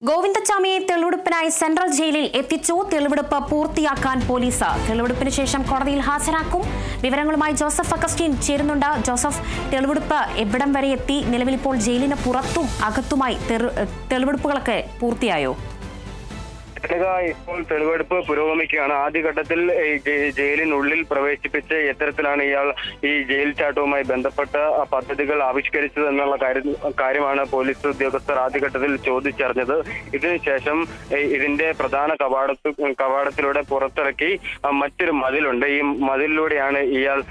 ഗോവിന്ദച്ചാമിയെ തെളിവെടുപ്പിനായി central ജയിലിൽ എത്തിച്ചു. തെളിവെടുപ്പ് പൂർത്തിയാക്കാൻ പോലീസ്. തെളിവെടുപ്പിന് ശേഷം കോടതിയിൽ ഹാജരാക്കും. വിവരങ്ങളുമായി ജോസഫ് അഗസ്റ്റിൻ ചേരുന്നുണ്ട്. ജോസഫ്, തെളിവെടുപ്പ് എവിടം വരെ എത്തി? നിലവിൽ ഇപ്പോൾ ജയിലിന് പുറത്തും അകത്തുമായി തെളിവെടുപ്പുകളൊക്കെ പൂർത്തിയായോ? ഇപ്പോൾ തെളിവെടുപ്പ് പുരോഗമിക്കുകയാണ്. ആദ്യഘട്ടത്തിൽ ജയിലിനുള്ളിൽ പ്രവേശിപ്പിച്ച് എത്തരത്തിലാണ് ഇയാൾ ഈ ജയിൽ ചാട്ടവുമായി ബന്ധപ്പെട്ട പദ്ധതികൾ ആവിഷ്കരിച്ചത് എന്നുള്ള കാര്യമാണ് പോലീസ് ഉദ്യോഗസ്ഥർ ആദ്യഘട്ടത്തിൽ ചോദിച്ചറിഞ്ഞത്. ഇതിനുശേഷം ഇതിന്റെ പ്രധാന കവാടത്തിലൂടെ പുറത്തിറക്കി മറ്റൊരു മതിലുണ്ട്. ഈ മതിലിലൂടെയാണ് ഇയാൾ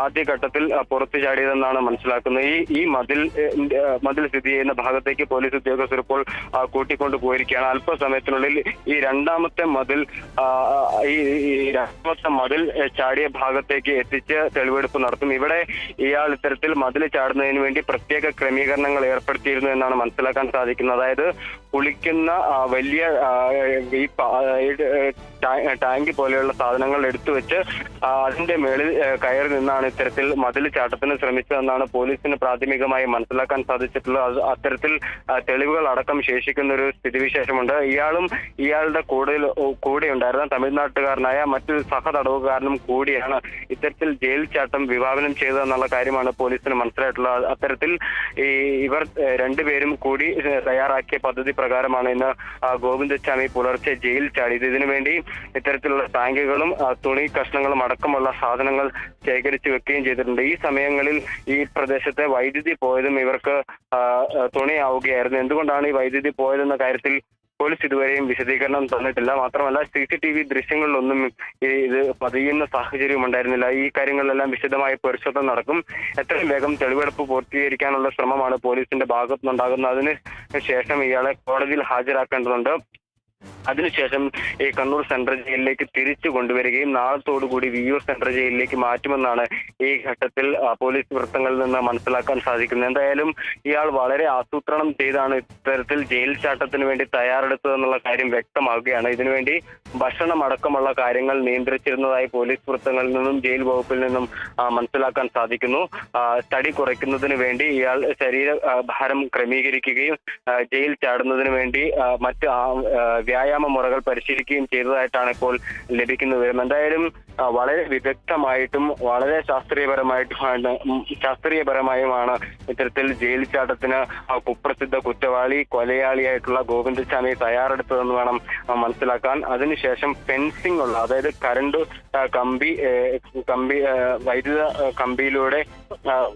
ആദ്യഘട്ടത്തിൽ പുറത്തു ചാടിയതെന്നാണ് മനസ്സിലാക്കുന്നത്. ഈ മതിൽ സ്ഥിതി ചെയ്യുന്ന ഭാഗത്തേക്ക് പോലീസ് ഉദ്യോഗസ്ഥർ ഇപ്പോൾ കൂട്ടിക്കൊണ്ടു പോയിരിക്കുകയാണ്. അല്പസമയത്തിനുള്ളിൽ ഈ രണ്ടാമത്തെ മതിൽ ചാടിയ ഭാഗത്തേക്ക് എത്തിച്ച് തെളിവെടുപ്പ് നടത്തും. ഇവിടെ ഇയാൾ ഇത്തരത്തിൽ മതിൽ ചാടുന്നതിന് വേണ്ടി പ്രത്യേക ക്രമീകരണങ്ങൾ ഏർപ്പെടുത്തിയിരുന്നു എന്നാണ് മനസ്സിലാക്കാൻ സാധിക്കുന്നത്. അതായത് കുളിക്കുന്ന വലിയ ഈ ടാങ്ക് പോലെയുള്ള സാധനങ്ങൾ എടുത്തു വെച്ച് അതിന്റെ മേളിൽ കയറി നിന്നാണ് ഇത്തരത്തിൽ മതിൽ ചാട്ടത്തിന് ശ്രമിച്ചതെന്നാണ് പോലീസിന് പ്രാഥമികമായി മനസ്സിലാക്കാൻ സാധിച്ചിട്ടുള്ളത്. അത്തരത്തിൽ തെളിവുകൾ അടക്കം ശേഷിക്കുന്ന ഒരു സ്ഥിതിവിശേഷമുണ്ട്. ഇയാളുടെ കൂടെ ഉണ്ടായിരുന്ന തമിഴ്നാട്ടുകാരനായ മറ്റൊരു സഹതടവുകാരനും കൂടിയാണ് ഇത്തരത്തിൽ ജയിൽ ചാട്ടം വിഭാവനം ചെയ്തതെന്നുള്ള കാര്യമാണ് പോലീസിന് മനസ്സിലായിട്ടുള്ളത്. അത്തരത്തിൽ ഇവർ രണ്ടുപേരും കൂടി തയ്യാറാക്കിയ പദ്ധതി പ്രകാരമാണ് ഇന്ന് ഗോവിന്ദച്ചാമി പുലർച്ചെ ജയിൽ ചാടിയത്. ഇതിനുവേണ്ടി ഇത്തരത്തിലുള്ള ടാങ്കുകളും തുണി കഷ്ണങ്ങളും അടക്കമുള്ള സാധനങ്ങൾ ശേഖരിച്ചു വെക്കുകയും ചെയ്തിട്ടുണ്ട്. ഈ സമയങ്ങളിൽ ഈ പ്രദേശത്തെ വൈദ്യുതി പോയതും ഇവർക്ക് തുണയാവുകയായിരുന്നു. എന്തുകൊണ്ടാണ് ഈ വൈദ്യുതി പോയതെന്ന കാര്യത്തിൽ പോലീസ് ഇതുവരെയും വിശദീകരണം തന്നിട്ടില്ല. മാത്രമല്ല CCTV ദൃശ്യങ്ങളിലൊന്നും ഇത് പതിയുന്ന സാഹചര്യം ഉണ്ടായിരുന്നില്ല. ഈ കാര്യങ്ങളിലെല്ലാം വിശദമായ പരിശോധന നടക്കും. എത്രയും വേഗം തെളിവെടുപ്പ് പൂർത്തീകരിക്കാനുള്ള ശ്രമമാണ് പോലീസിന്റെ ഭാഗത്തുനിന്നുണ്ടാകുന്നത്. അതിന് ശേഷം ഇയാളെ കോടതിയിൽ ഹാജരാക്കേണ്ടതുണ്ട്. അതിനുശേഷം ഈ കണ്ണൂർ സെൻട്രൽ ജയിലിലേക്ക് തിരിച്ചു കൊണ്ടുവരികയും നാളത്തോടുകൂടി വിയ്യൂർ സെൻട്രൽ ജയിലിലേക്ക് മാറ്റുമെന്നാണ് ഈ ഘട്ടത്തിൽ പോലീസ് വൃത്തങ്ങളിൽ നിന്ന് മനസ്സിലാക്കാൻ സാധിക്കുന്നത്. എന്തായാലും ഇയാൾ വളരെ ആസൂത്രണം ചെയ്താണ് ഇത്തരത്തിൽ ജയിൽ ചാട്ടത്തിന് വേണ്ടി തയ്യാറെടുത്തതെന്നുള്ള കാര്യം വ്യക്തമാവുകയാണ്. ഇതിനുവേണ്ടി ഭക്ഷണം അടക്കമുള്ള കാര്യങ്ങൾ നിയന്ത്രിച്ചിരുന്നതായി പോലീസ് വൃത്തങ്ങളിൽ നിന്നും ജയിൽ വകുപ്പിൽ നിന്നും മനസ്സിലാക്കാൻ സാധിക്കുന്നു. തടി കുറയ്ക്കുന്നതിന് വേണ്ടി ഇയാൾ ശരീര ഭാരം ക്രമീകരിക്കുകയും ജയിൽ ചാടുന്നതിന് വേണ്ടി മറ്റ് വ്യായാമ മുറകൾ പരിശീലിക്കുകയും ചെയ്തതായിട്ടാണ് ഇപ്പോൾ ലഭിക്കുന്ന വിവരം. എന്തായാലും വളരെ വിദഗ്ധമായിട്ടും വളരെ ശാസ്ത്രീയപരമായുമാണ് ഇത്തരത്തിൽ ജയിൽ ചാട്ടത്തിന് കുപ്രസിദ്ധ കുറ്റവാളി കൊലയാളിയായിട്ടുള്ള ഗോവിന്ദച്ചാമി തയ്യാറെടുത്തതെന്ന് വേണം മനസ്സിലാക്കാൻ. അതിനുശേഷം ഫെൻസിംഗ് ഉള്ള, അതായത് കറണ്ട്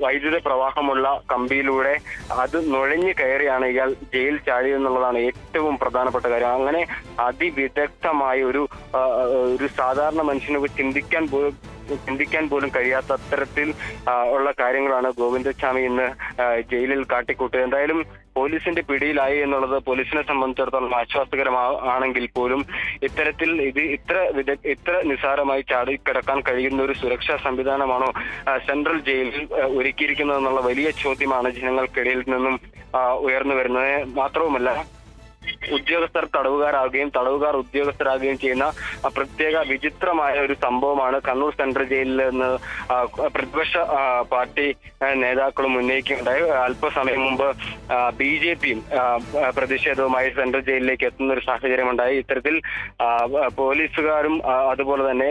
വൈദ്യുത പ്രവാഹമുള്ള കമ്പിയിലൂടെ അത് നുഴഞ്ഞു കയറിയാണ് ഇയാൾ ജയിൽ ചാടിയെന്നുള്ളതാണ് ഏറ്റവും പ്രധാനപ്പെട്ട കാര്യം. അങ്ങനെ അതിവിദഗ്ധമായ ഒരു സാധാരണ മനുഷ്യന് ചിന്തിക്കാൻ പോലും കഴിയാത്ത അത്തരത്തിൽ ഉള്ള കാര്യങ്ങളാണ് ഗോവിന്ദച്ചാമി ഇന്ന് ജയിലിൽ കാട്ടിക്കൂട്ടിയത്. എന്തായാലും പോലീസിന്റെ പിടിയിലായി എന്നുള്ളത് പോലീസിനെ സംബന്ധിച്ചിടത്തോളം ആശ്വാസകരമാണെങ്കിൽ പോലും ഇത്തരത്തിൽ ഇത് ഇത്ര നിസ്സാരമായി ചാടിക്കിടക്കാൻ കഴിയുന്ന ഒരു സുരക്ഷാ സംവിധാനമാണോ സെൻട്രൽ ജയിലിൽ ഒരുക്കിയിരിക്കുന്നതെന്നുള്ള വലിയ ചോദ്യമാണ് ജനങ്ങൾക്കിടയിൽ നിന്നും ഉയർന്നു വരുന്നത്. മാത്രവുമല്ല, ഉദ്യോഗസ്ഥർ തടവുകാരാകുകയും തടവുകാർ ഉദ്യോഗസ്ഥരാകുകയും ചെയ്യുന്ന പ്രത്യേക വിചിത്രമായ ഒരു സംഭവമാണ് കണ്ണൂർ സെൻട്രൽ ജയിലിൽ നിന്ന് പ്രതിപക്ഷ പാർട്ടി നേതാക്കളും ഉന്നയിക്കുകയുണ്ടായി. അല്പസമയം മുമ്പ് BJPയും പ്രതിഷേധവുമായി സെൻട്രൽ ജയിലിലേക്ക് എത്തുന്ന ഒരു സാഹചര്യമുണ്ടായി. ഇത്തരത്തിൽ പോലീസുകാരും അതുപോലെ തന്നെ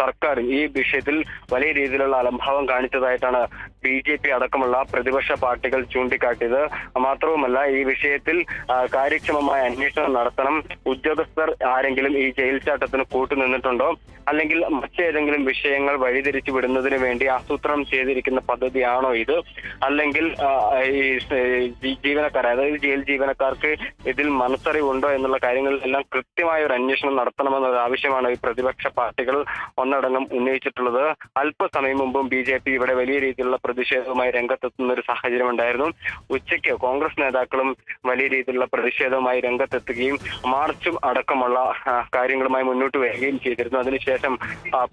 സർക്കാരും ഈ വിഷയത്തിൽ വലിയ രീതിയിലുള്ള അലംഭാവം കാണിച്ചതായിട്ടാണ് BJP അടക്കമുള്ള പ്രതിപക്ഷ പാർട്ടികൾ ചൂണ്ടിക്കാട്ടിയത്. മാത്രവുമല്ല, ഈ വിഷയത്തിൽ കാര്യക്ഷമമായ അന്വേഷണം നടത്തണം. ഉദ്യോഗസ്ഥർ ആരെങ്കിലും ഈ ജയിൽ ചാട്ടത്തിന് കൂട്ടുനിന്നിട്ടുണ്ടോ, അല്ലെങ്കിൽ മറ്റേതെങ്കിലും വിഷയങ്ങൾ വഴിതിരിച്ചു വിടുന്നതിന് വേണ്ടി ആസൂത്രണം ചെയ്തിരിക്കുന്ന പദ്ധതിയാണോ ഇത്, അല്ലെങ്കിൽ ഈ ജീവനക്കാർ, അതായത് ജയിൽ ജീവനക്കാർക്ക് ഇതിൽ മനസ്സറിവുണ്ടോ എന്നുള്ള കാര്യങ്ങളിലെല്ലാം കൃത്യമായ ഒരു അന്വേഷണം നടത്തണമെന്നൊരു ആവശ്യമാണ് ഈ പ്രതിപക്ഷ പാർട്ടികൾ ഒന്നടങ്കം ഉന്നയിച്ചിട്ടുള്ളത്. അല്പസമയം മുമ്പും BJP ഇവിടെ വലിയ രീതിയിലുള്ള പ്രതിഷേധവുമായി രംഗത്തെത്തുന്ന ഒരു സാഹചര്യം ഉണ്ടായിരുന്നു. ഉച്ചയ്ക്ക് കോൺഗ്രസ് നേതാക്കളും വലിയ രീതിയിലുള്ള പ്രതിഷേധവുമായി രംഗത്തെത്തുകയും മാർച്ചും അടക്കമുള്ള കാര്യങ്ങളുമായി മുന്നോട്ട് വരികയും ചെയ്തിരുന്നു. അതിനുശേഷം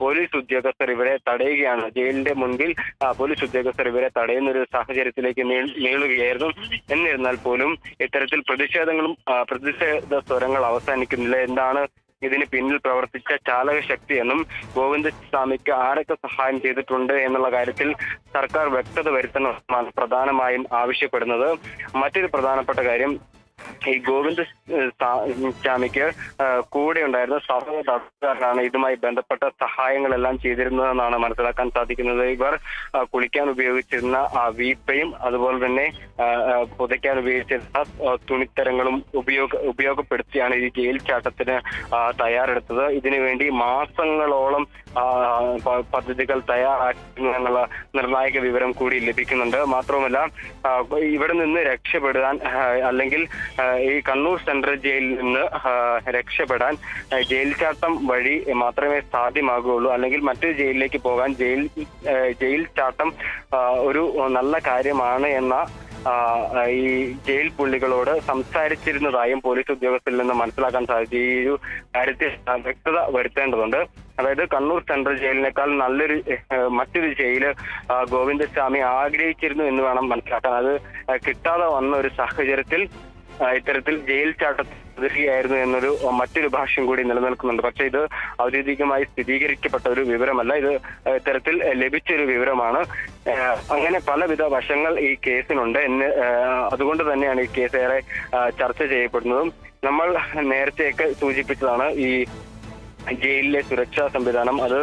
പോലീസ് ഉദ്യോഗസ്ഥർ ഇവരെ തടയുകയാണ്. ജയിലിന്റെ മുൻപിൽ പോലീസ് ഉദ്യോഗസ്ഥർ ഇവരെ തടയുന്ന ഒരു സാഹചര്യത്തിലേക്ക് നീളുകയായിരുന്നു. എന്നിരുന്നാൽ പോലും ഇത്തരത്തിൽ പ്രതിഷേധ സ്വരങ്ങൾ അവസാനിക്കുന്നില്ല. എന്താണ് ഇതിന് പിന്നിൽ പ്രവർത്തിച്ച ചാലകശക്തി എന്നും ഗോവിന്ദസ്വാമിക്ക് ആരൊക്കെ സഹായം ചെയ്തിട്ടുണ്ട് എന്നുള്ള കാര്യത്തിൽ സർക്കാർ വ്യക്തത വരുത്തണമെന്നാണ് പ്രധാനമായും ആവശ്യപ്പെടുന്നത്. മറ്റൊരു പ്രധാനപ്പെട്ട കാര്യം, ഈ ഗോവിന്ദസ്വാമിക്ക് കൂടെ ഉണ്ടായിരുന്ന സഹോദരനാണ് ഇതുമായി ബന്ധപ്പെട്ട സഹായങ്ങളെല്ലാം ചെയ്തിരുന്നതെന്നാണ് മനസ്സിലാക്കാൻ സാധിക്കുന്നത്. ഇവർ കുളിക്കാൻ ഉപയോഗിച്ചിരുന്ന വീപ്പയും അതുപോലെ തന്നെ പുതയ്ക്കാൻ ഉപയോഗിച്ചിരുന്ന തുണിത്തരങ്ങളും ഉപയോഗപ്പെടുത്തിയാണ് ഈ ജയിൽ ചാട്ടത്തിന് തയ്യാറെടുത്തത്. ഇതിനുവേണ്ടി മാസങ്ങളോളം പദ്ധതികൾ തയ്യാറാക്കുന്നു എന്നുള്ള നിർണായക വിവരം കൂടി ലഭിക്കുന്നുണ്ട്. മാത്രവുമല്ല, ഇവിടെ നിന്ന് രക്ഷപ്പെടാൻ അല്ലെങ്കിൽ ഈ കണ്ണൂർ സെൻട്രൽ ജയിലിൽ നിന്ന് രക്ഷപ്പെടാൻ ജയിൽ ചാട്ടം വഴി മാത്രമേ സാധ്യമാകുകയുള്ളൂ. അല്ലെങ്കിൽ മറ്റൊരു ജയിലിലേക്ക് പോകാൻ ജയിൽ ചാട്ടം ഒരു നല്ല കാര്യമാണ് എന്ന ഈ ജയിൽ പുള്ളികളോട് സംസാരിച്ചിരുന്നതായും പോലീസ് ഉദ്യോഗസ്ഥരിൽ നിന്ന് മനസ്സിലാക്കാൻ സാധിച്ചു. ഈ ഒരു കാര്യത്തിൽ വ്യക്തത വരുത്തേണ്ടതുണ്ട്. അതായത് കണ്ണൂർ സെൻട്രൽ ജയിലിനേക്കാൾ മറ്റൊരു ജയില് ഗോവിന്ദസ്വാമി ആഗ്രഹിച്ചിരുന്നു എന്ന് വേണം മനസ്സിലാക്കാൻ. അത് കിട്ടാതെ വന്ന ഒരു സാഹചര്യത്തിൽ ഇത്തരത്തിൽ ജയിൽ ചാട്ടത്തിരികയായിരുന്നു എന്നൊരു മറ്റൊരു ഭാഷ്യം കൂടി നിലനിൽക്കുന്നുണ്ട്. പക്ഷെ ഇത് ഔദ്യോഗികമായി സ്ഥിരീകരിക്കപ്പെട്ട ഒരു വിവരമല്ല. ഇത് ഇത്തരത്തിൽ ലഭിച്ചൊരു വിവരമാണ്. അങ്ങനെ പലവിധ വശങ്ങൾ ഈ കേസിനുണ്ട്. അതുകൊണ്ട് തന്നെയാണ് ഈ കേസ് ഏറെ ചർച്ച ചെയ്യപ്പെടുന്നതും. നമ്മൾ നേരത്തെയൊക്കെ സൂചിപ്പിച്ചതാണ് ഈ ജയിലിലെ സുരക്ഷാ സംവിധാനം. അത്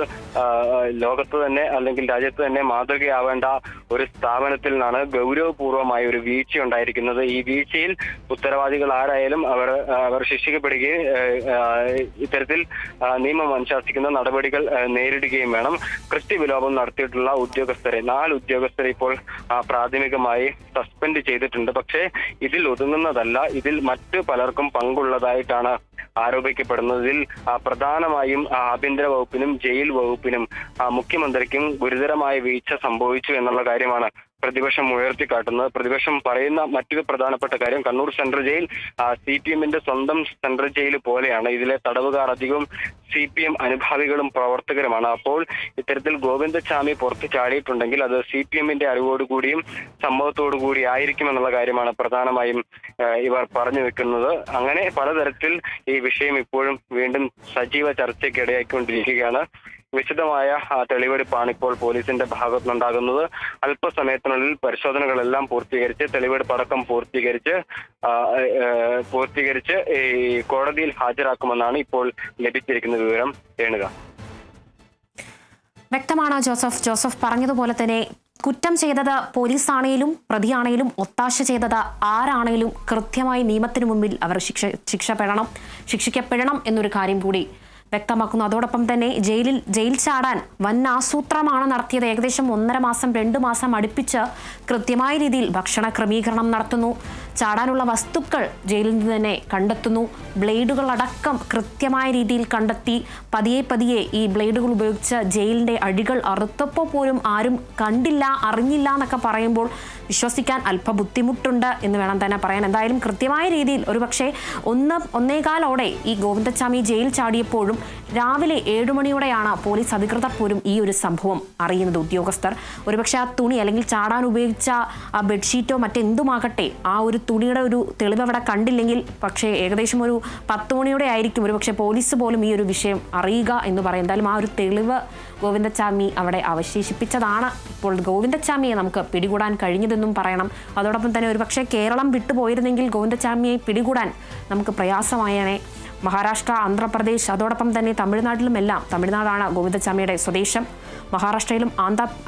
ലോകത്ത് തന്നെ അല്ലെങ്കിൽ രാജ്യത്ത് തന്നെ മാതൃകയാവേണ്ട ഒരു സ്ഥാപനത്തിൽ നിന്നാണ് ഗൗരവപൂർവമായ ഒരു വീഴ്ച ഉണ്ടായിരിക്കുന്നത്. ഈ വീഴ്ചയിൽ ഉത്തരവാദികൾ ആരായാലും അവർ ശിക്ഷിക്കപ്പെടുകയും ഇത്തരത്തിൽ നിയമം അനുശാസിക്കുന്ന നടപടികൾ നേരിടുകയും വേണം. കൃത്യവിലോപം നടത്തിയിട്ടുള്ള ഉദ്യോഗസ്ഥരെ 4 ഉദ്യോഗസ്ഥരെ ഇപ്പോൾ പ്രാഥമികമായി സസ്പെൻഡ് ചെയ്തിട്ടുണ്ട്. പക്ഷേ ഇതിൽ ഒതുങ്ങുന്നതല്ല. ഇതിൽ മറ്റു പലർക്കും പങ്കുള്ളതായിട്ടാണ് ആരോപിക്കപ്പെടുന്നത്. ഇതിൽ പ്രധാനമായും ആഭ്യന്തര വകുപ്പിനും ജയിൽ വകുപ്പിനും മുഖ്യമന്ത്രിക്കും ഗുരുതരമായ വീഴ്ച സംഭവിച്ചു എന്നുള്ള കാര്യമാണ് പ്രതിപക്ഷം ഉയർത്തിക്കാട്ടുന്നത്. പ്രതിപക്ഷം പറയുന്ന മറ്റൊരു പ്രധാനപ്പെട്ട കാര്യം, കണ്ണൂർ സെൻട്രൽ ജയിൽ CPM-ന്റെ സ്വന്തം സെൻട്രൽ ജയിൽ പോലെയാണ്. ഇതിലെ തടവുകാർ അധികവും CPM അനുഭാവികളും പ്രവർത്തകരുമാണ്. അപ്പോൾ ഇത്തരത്തിൽ ഗോവിന്ദസ്വാമി പുറത്തു ചാടിയിട്ടുണ്ടെങ്കിൽ അത് CPM-ന്റെ അറിവോടുകൂടിയും സമ്മതത്തോടു കൂടി ആയിരിക്കും എന്നുള്ള കാര്യമാണ് പ്രധാനമായും ഇവർ പറഞ്ഞു വെക്കുന്നത്. അങ്ങനെ പലതരത്തിൽ ഈ വിഷയം ഇപ്പോഴും വീണ്ടും സജീവ ചർച്ചയ്ക്ക് ഇടയാക്കിക്കൊണ്ടിരിക്കുകയാണ്. വിശദമായ തെളിവെടുപ്പാണ് ഇപ്പോൾ പോലീസിന്റെ ഭാഗത്തുനിന്നുണ്ടാകുന്നത്. അല്പസമയത്തിനുള്ളിൽ പരിശോധനകളെല്ലാം പൂർത്തീകരിച്ച് തെളിവെടുപ്പ് അടക്കം പൂർത്തീകരിച്ച് ഈ കോടതിയിൽ ഹാജരാക്കുമെന്നാണ് ഇപ്പോൾ ലഭിച്ചിരിക്കുന്ന വിവരം. രേണുക. വ്യക്തമാണ് ജോസഫ് പറഞ്ഞതുപോലെ തന്നെ കുറ്റം ചെയ്തത് പോലീസാണേലും പ്രതിയാണേലും ഒത്താശ ചെയ്തത് ആരാണേലും കൃത്യമായി നിയമത്തിന് മുമ്പിൽ അവർ ശിക്ഷിക്കപ്പെടണം എന്നൊരു കാര്യം കൂടി വ്യക്തമാക്കുന്നു. അതോടൊപ്പം തന്നെ ജയിൽ ചാടാൻ വൻ ആസൂത്രമാണ് നടത്തിയത്. ഏകദേശം 1.5 മാസം 2 മാസം അടുപ്പിച്ച് കൃത്യമായ രീതിയിൽ ഭക്ഷണ ക്രമീകരണം നടത്തുന്നു. ചാടാനുള്ള വസ്തുക്കൾ ജയിലിൽ നിന്ന് തന്നെ കണ്ടെത്തുന്നു. ബ്ലേഡുകൾ അടക്കം കൃത്യമായ രീതിയിൽ കണ്ടെത്തി പതിയെ ഈ ബ്ലേഡുകൾ ഉപയോഗിച്ച് ജയിലിന്റെ അടികൾ അറുത്തപ്പോൾ പോലും ആരും കണ്ടില്ല അറിഞ്ഞില്ല എന്നൊക്കെ പറയുമ്പോൾ വിശ്വസിക്കാൻ അല്പ ബുദ്ധിമുട്ടുണ്ട് എന്ന് വേണം തന്നെ പറയാൻ. എന്തായാലും കൃത്യമായ രീതിയിൽ ഒരുപക്ഷെ 1:15 ഈ ഗോവിന്ദസ്വാമി ജയിൽ ചാടിയപ്പോഴും രാവിലെ 7 മണിയോടെയാണ് പോലീസ് അധികൃതർ പോലും ഈ ഒരു സംഭവം അറിയുന്നത്. ഉദ്യോഗസ്ഥർ ഒരുപക്ഷെ ആ തുണി അല്ലെങ്കിൽ ചാടാൻ ഉപയോഗിച്ച ആ ബെഡ്ഷീറ്റോ മറ്റെന്തുമാകട്ടെ ആ ഒരു തുണിയുടെ ഒരു തെളിവ് അവിടെ കണ്ടില്ലെങ്കിൽ പക്ഷേ ഏകദേശം ഒരു 10 മണിയോടെ ആയിരിക്കും ഒരുപക്ഷെ പോലീസ് പോലും ഈ ഒരു വിഷയം അറിയുക എന്ന് പറയും. എന്തായാലും ആ ഒരു തെളിവ് ഗോവിന്ദസ്വാമി അവിടെ അവശേഷിപ്പിച്ചതാണ്. ഇപ്പോൾ ഗോവിന്ദസ്വാമിയെ നമുക്ക് പിടികൂടാൻ കഴിഞ്ഞതെന്നും പറയണം. അതോടൊപ്പം തന്നെ ഒരുപക്ഷെ കേരളം വിട്ടുപോയിരുന്നെങ്കിൽ ഗോവിന്ദസ്വാമിയെ പിടികൂടാൻ നമുക്ക് പ്രയാസമായേനെ. മഹാരാഷ്ട്ര, ആന്ധ്രാപ്രദേശ്, അതോടൊപ്പം തന്നെ തമിഴ്നാട്ടിലുമെല്ലാം, തമിഴ്നാടാണ് ഗോവിന്ദസ്വാമിയുടെ സ്വദേശം, മഹാരാഷ്ട്രയിലും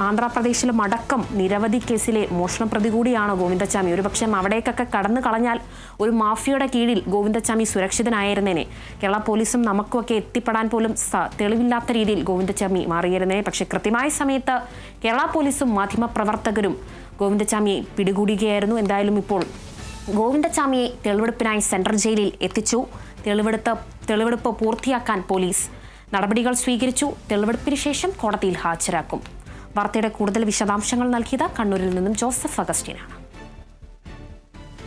ആന്ധ്രാപ്രദേശിലും അടക്കം നിരവധി കേസിലെ മോഷണപ്രതി കൂടിയാണ് ഗോവിന്ദസ്വാമി. ഒരുപക്ഷെ അവിടേക്കൊക്കെ കടന്നു കളഞ്ഞാൽ ഒരു മാഫിയയുടെ കീഴിൽ ഗോവിന്ദസ്വാമി സുരക്ഷിതനായിരുന്നേനെ. കേരള പോലീസും നമുക്കുമൊക്കെ എത്തിപ്പെടാൻ പോലും തെളിവില്ലാത്ത രീതിയിൽ ഗോവിന്ദസ്വാമി മാറിയിരുന്നേനെ. പക്ഷേ കൃത്യമായ സമയത്ത് കേരള പോലീസും മാധ്യമപ്രവർത്തകരും ഗോവിന്ദസ്വാമിയെ പിടികൂടുകയായിരുന്നു. എന്തായാലും ഇപ്പോൾ ഗോവിന്ദസ്വാമിയെ തെളിവെടുപ്പിനായി സെൻട്രൽ ജയിലിൽ എത്തിച്ചു. തെളിവെടുപ്പ് പൂർത്തിയാക്കാൻ പോലീസ് നടപടികൾ സ്വീകരിച്ചു. തെളിവെടുപ്പിന് ശേഷം കോടതിയിൽ ഹാജരാക്കും. വാർത്തയുടെ കൂടുതൽ വിശദാംശങ്ങൾ നൽകിയത് കണ്ണൂരിൽ നിന്നും ജോസഫ് അഗസ്റ്റീനാണ്.